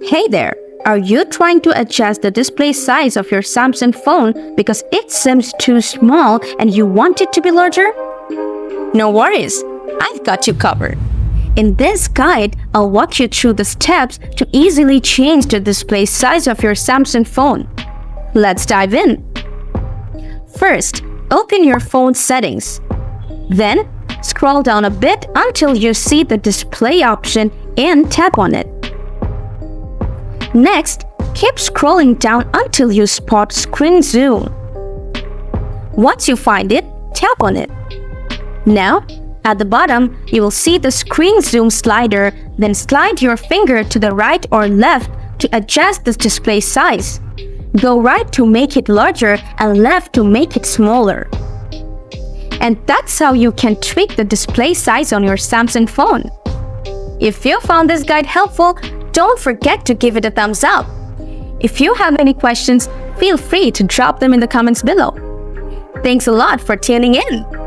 Hey there! Are you trying to adjust the display size of your Samsung phone because it seems too small and you want it to be larger? No worries, I've got you covered. In this guide, I'll walk you through the steps to easily change the display size of your Samsung phone. Let's dive in. First, open your phone settings. Then, scroll down a bit until you see the display option and tap on it. Next, keep scrolling down until you spot screen zoom. Once you find it, tap on it. Now, at the bottom, you will see the screen zoom slider, then slide your finger to the right or left to adjust the display size. Go right to make it larger and left to make it smaller. And that's how you can tweak the display size on your Samsung phone. If you found this guide helpful, don't forget to give it a thumbs up. If you have any questions, feel free to drop them in the comments below. Thanks a lot for tuning in.